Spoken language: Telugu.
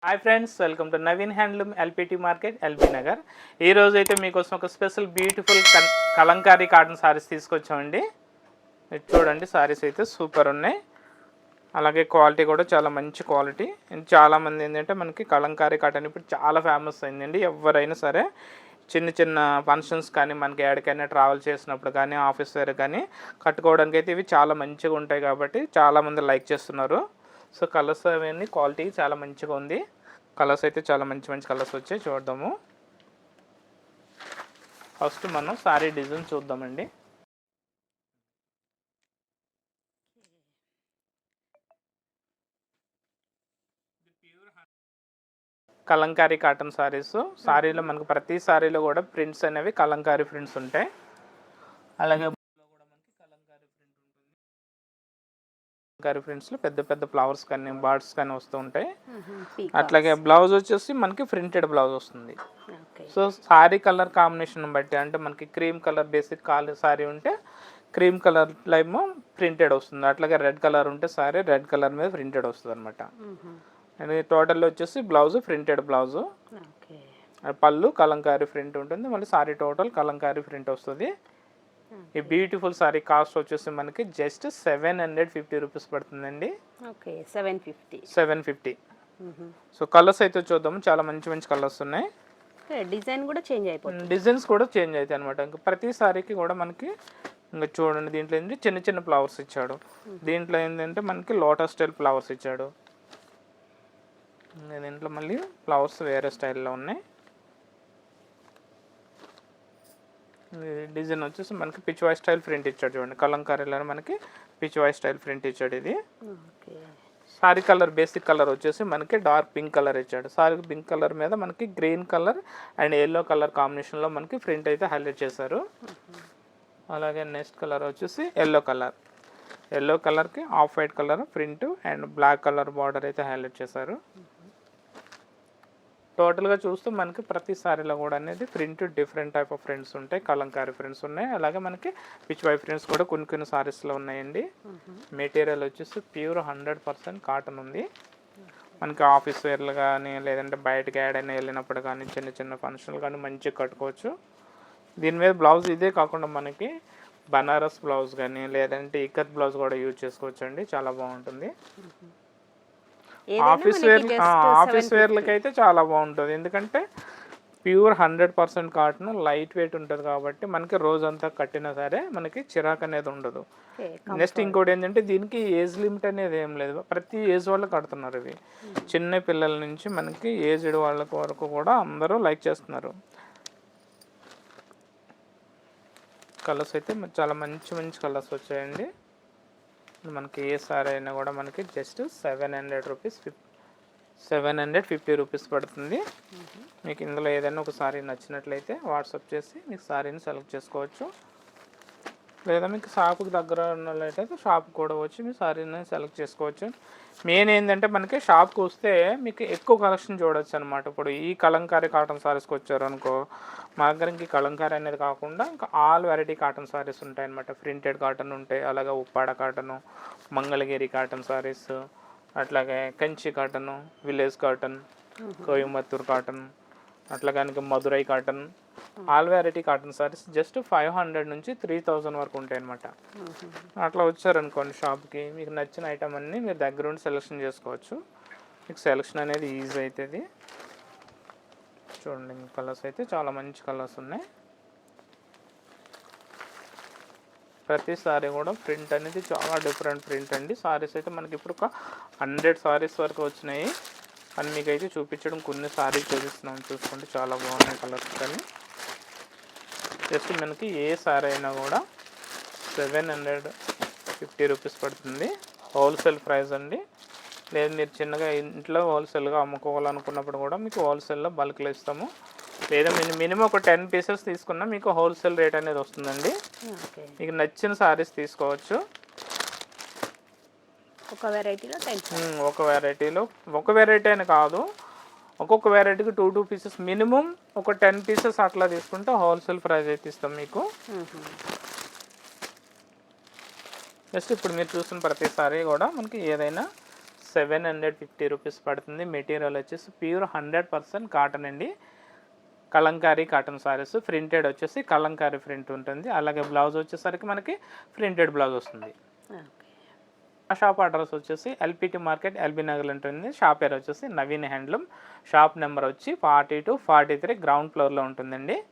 Hi friends, welcome to Naveen handloom LPT market LB Nagar. ఈరోజు అయితే మీకోసం ఒక special beautiful Kalamkari cotton saris తీసుకొచ్చామండి. చూడండి, సారీస్ అయితే సూపర్ ఉన్నాయి. అలాగే క్వాలిటీ కూడా చాలా మంచి క్వాలిటీ. చాలామంది ఏంటంటే మనకి కలంకారీ కాటన్ ఇప్పుడు చాలా ఫేమస్ అయిందండి. ఎవరైనా సరే చిన్న చిన్న ఫంక్షన్స్ కానీ మనకి ఎక్కడికైనా ట్రావెల్ చేసినప్పుడు కానీ ఆఫీస్ వేర్ కానీ కట్టుకోవడానికి అయితే ఇవి చాలా మంచిగా ఉంటాయి కాబట్టి చాలామంది లైక్ చేస్తున్నారు. సో కలర్స్ అవన్నీ క్వాలిటీ చాలా మంచిగా ఉంది. కలర్స్ అయితే చాలా మంచి మంచి కలర్స్ వచ్చాయి, చూద్దాము. ఫస్ట్ మనం సారీ డిజైన్ చూద్దామండి. కలంకారీ కాటన్ సారీస్. సారీలో మనకు ప్రతి సారీలో కూడా ప్రింట్స్ అనేవి కలంకారీ ప్రింట్స్ ఉంటాయి. అలాగే కలంకారీ ప్రింట్స్లో పెద్ద పెద్ద ఫ్లవర్స్ కానీ బర్డ్స్ కానీ వస్తూ ఉంటాయి. అట్లాగే బ్లౌజ్ వచ్చేసి మనకి ప్రింటెడ్ బ్లౌజ్ వస్తుంది. సో సారీ కలర్ కాంబినేషన్ బట్టి, అంటే మనకి క్రీమ్ కలర్ బేసిక్ సారీ ఉంటే క్రీమ్ కలర్ ఏమో ప్రింటెడ్ వస్తుంది. అట్లాగే రెడ్ కలర్ ఉంటే సారీ రెడ్ కలర్ మీద ప్రింటెడ్ వస్తుంది అనమాట. అండ్ టోటల్ వచ్చేసి బ్లౌజ్ ప్రింటెడ్ బ్లౌజు, పళ్ళు కలంకారీ ప్రింట్ ఉంటుంది. మళ్ళీ సారీ టోటల్ కలంకారీ ప్రింట్ వస్తుంది. ఈ బ్యూటిఫుల్ సారీ కాస్ట్ వచ్చేసి మనకి జస్ట్ 750 రూపీస్ పడుతుందండి. 750. సో కలర్స్ అయితే చూద్దాము, చాలా మంచి మంచి కలర్స్ ఉన్నాయి. డిజైన్ కూడా చేంజ్ అయిపోతుంది, డిజైన్స్ కూడా చేంజ్ అవుతాయి అనమాట. ఇంకా ప్రతి సారీకి కూడా మనకి ఇంకా చూడండి, దీంట్లో ఏంటి చిన్న చిన్న ఫ్లవర్స్ ఇచ్చాడు. దీంట్లో ఏంటంటే మనకి లోటస్ స్టైల్ ఫ్లవర్స్ ఇచ్చాడు. దీంట్లో మళ్ళీ ఫ్లవర్స్ వేరే స్టైల్లో ఉన్నాయి. డిజైన్ వచ్చేసి మనకి పిచ్వాయ్ స్టైల్ ప్రింట్ ఇచ్చాడు. చూడండి, కలంకారీలో మనకి పిచ్వాయ్ స్టైల్ ప్రింట్ ఇచ్చాడు. ఇది సారీ కలర్ బేసిక్ కలర్ వచ్చేసి మనకి డార్క్ పింక్ కలర్ ఇచ్చాడు. సారీ పింక్ కలర్ మీద మనకి green colour and yellow colour కాంబినేషన్లో మనకి ప్రింట్ అయితే హైలైట్ చేశారు. అలాగే నెక్స్ట్ కలర్ వచ్చేసి ఎల్లో కలర్. ఎల్లో కలర్కి off white colour print and black colour border అయితే హైలైట్ చేశారు. టోటల్గా చూస్తే మనకి ప్రతి సారీలో కూడా అనేది print different type of prints ఉంటాయి. కలంకారీ ప్రింట్స్ ఉన్నాయి. అలాగే మనకి పిచ్వాయ్ ప్రింట్స్ కూడా కొన్ని కొన్ని సారీస్లో ఉన్నాయండి. మెటీరియల్ వచ్చేసి ప్యూర్ 100% కాటన్ ఉంది. మనకి ఆఫీస్ వేర్లు కానీ లేదంటే బయటకి ఏడైనా వెళ్ళినప్పుడు కానీ చిన్న చిన్న ఫంక్షన్లు కానీ మంచిగా కట్టుకోవచ్చు. దీని మీద బ్లౌజ్ ఇదే కాకుండా మనకి బనారస్ బ్లౌజ్ కానీ లేదంటే ఇక్కత్ బ్లౌజ్ కూడా యూజ్ చేసుకోవచ్చు అండి. చాలా బాగుంటుంది. ఆఫీస్ వేర్లకి అయితే చాలా బాగుంటుంది. ఎందుకంటే ప్యూర్ 100% కాటన్, లైట్ వెయిట్ ఉంటుంది కాబట్టి మనకి రోజంతా కట్టినా సరే మనకి చిరాకు అనేది ఉండదు. నెక్స్ట్ ఇంకోటి ఏంటంటే దీనికి ఏజ్ లిమిట్ అనేది ఏం లేదు, ప్రతి ఏజ్ వాళ్ళు కడుతున్నారు. ఇవి చిన్న పిల్లల నుంచి మనకి ఏజ్డ్ వాళ్ళ వరకు కూడా అందరూ లైక్ చేస్తున్నారు. కలర్స్ అయితే చాలా మంచి మంచి కలర్స్ వచ్చాయండి. మనకి ఏ సారీ అయినా కూడా మనకి జస్ట్ 750 రూపీస్ పడుతుంది. మీకు ఇందులో ఏదైనా ఒక సారీ నచ్చినట్లయితే వాట్సాప్ చేసి మీకు సారీని సెలెక్ట్ చేసుకోవచ్చు. లేదా మీకు షాప్కి దగ్గర ఉన్నట్లయితే షాప్ కూడా వచ్చి మీ సారీని సెలెక్ట్ చేసుకోవచ్చు. మెయిన్ ఏంటంటే మనకి షాప్కి వస్తే మీకు ఎక్కువ కలెక్షన్ చూడవచ్చు అనమాట. ఇప్పుడు ఈ కలంకారీ కాటన్ సారీస్కి వచ్చారు అనుకో, మా దగ్గర ఇంక కలంకారీ అనేది కాకుండా ఇంకా ఆల్ వెరైటీ కాటన్ సారీస్ ఉంటాయి అనమాట. ప్రింటెడ్ కాటన్ ఉంటాయి, అలాగే Uppada cotton, Mangalagiri cotton saris, అట్లాగే Kanchi cotton, village cotton, Coimbatore cotton, అట్లాగే Madurai cotton, all variety cotton saris just 500 నుంచి 3000 వరకు ఉంటాయి అనమాట. అట్లా వచ్చారనుకోండి షాప్కి, మీకు నచ్చిన ఐటమ్ అన్నీ మీరు దగ్గర ఉండి సెలెక్షన్ చేసుకోవచ్చు. మీకు సెలెక్షన్ అనేది ఈజీ అవుతుంది. చూడండి, కలర్స్ అయితే చాలా మంచి కలర్స్ ఉన్నాయి. ప్రతి సారీ కూడా ప్రింట్ అనేది చాలా డిఫరెంట్ ప్రింట్ అండి. సారీస్ అయితే మనకి ఇప్పుడు ఒక 100 సారీస్ వరకు వచ్చినాయి. అని మీకు అయితే చూపించడం కొన్ని సారీస్ చూపిస్తున్నాం. చూసుకోండి, చాలా బాగున్నాయి కలర్స్. కానీ జస్ట్ మనకి ఏ సారీ అయినా కూడా 750 రూపీస్ పడుతుంది. హోల్సేల్ ప్రైస్ అండి. లేదు మీరు చిన్నగా ఇంట్లో హోల్సేల్గా అమ్ముకోవాలనుకున్నప్పుడు కూడా మీకు హోల్సేల్లో బల్క్లో ఇస్తాము. లేదా మినిమం ఒక 10 పీసెస్ తీసుకున్నా మీకు హోల్సేల్ రేట్ అనేది వస్తుందండి. మీకు నచ్చిన సారీస్ తీసుకోవచ్చు. ఒక వెరైటీలో ఒక వెరైటీ అని కాదు, ఒక్కొక్క వెరైటీకి 2 పీసెస్ మినిమం ఒక 10 పీసెస్ అట్లా తీసుకుంటే హోల్సేల్ ప్రైస్ అయితే ఇస్తాం మీకు. జస్ట్ ఇప్పుడు మీరు చూసిన ప్రతిసారి కూడా మనకి ఏదైనా 750 రూపీస్ పడుతుంది. మెటీరియల్ వచ్చేసి ప్యూర్ 100% కాటన్ అండి. కలంకారీ కాటన్ సారీస్. ప్రింటెడ్ వచ్చేసి కలంకారీ ప్రింట్ ఉంటుంది. అలాగే బ్లౌజ్ వచ్చేసరికి మనకి ప్రింటెడ్ బ్లౌజ్ వస్తుంది. ఓకే. ఆ షాప్ అడ్రస్ వచ్చేసి ఎల్పిటి మార్కెట్, ఎల్బీ నగర్ ఉంటుంది. షాప్ పేరు వచ్చేసి నవీన్ హ్యాండ్లూమ్. షాప్ నెంబర్ వచ్చి 42, 43 గ్రౌండ్ ఫ్లోర్లో ఉంటుందండి.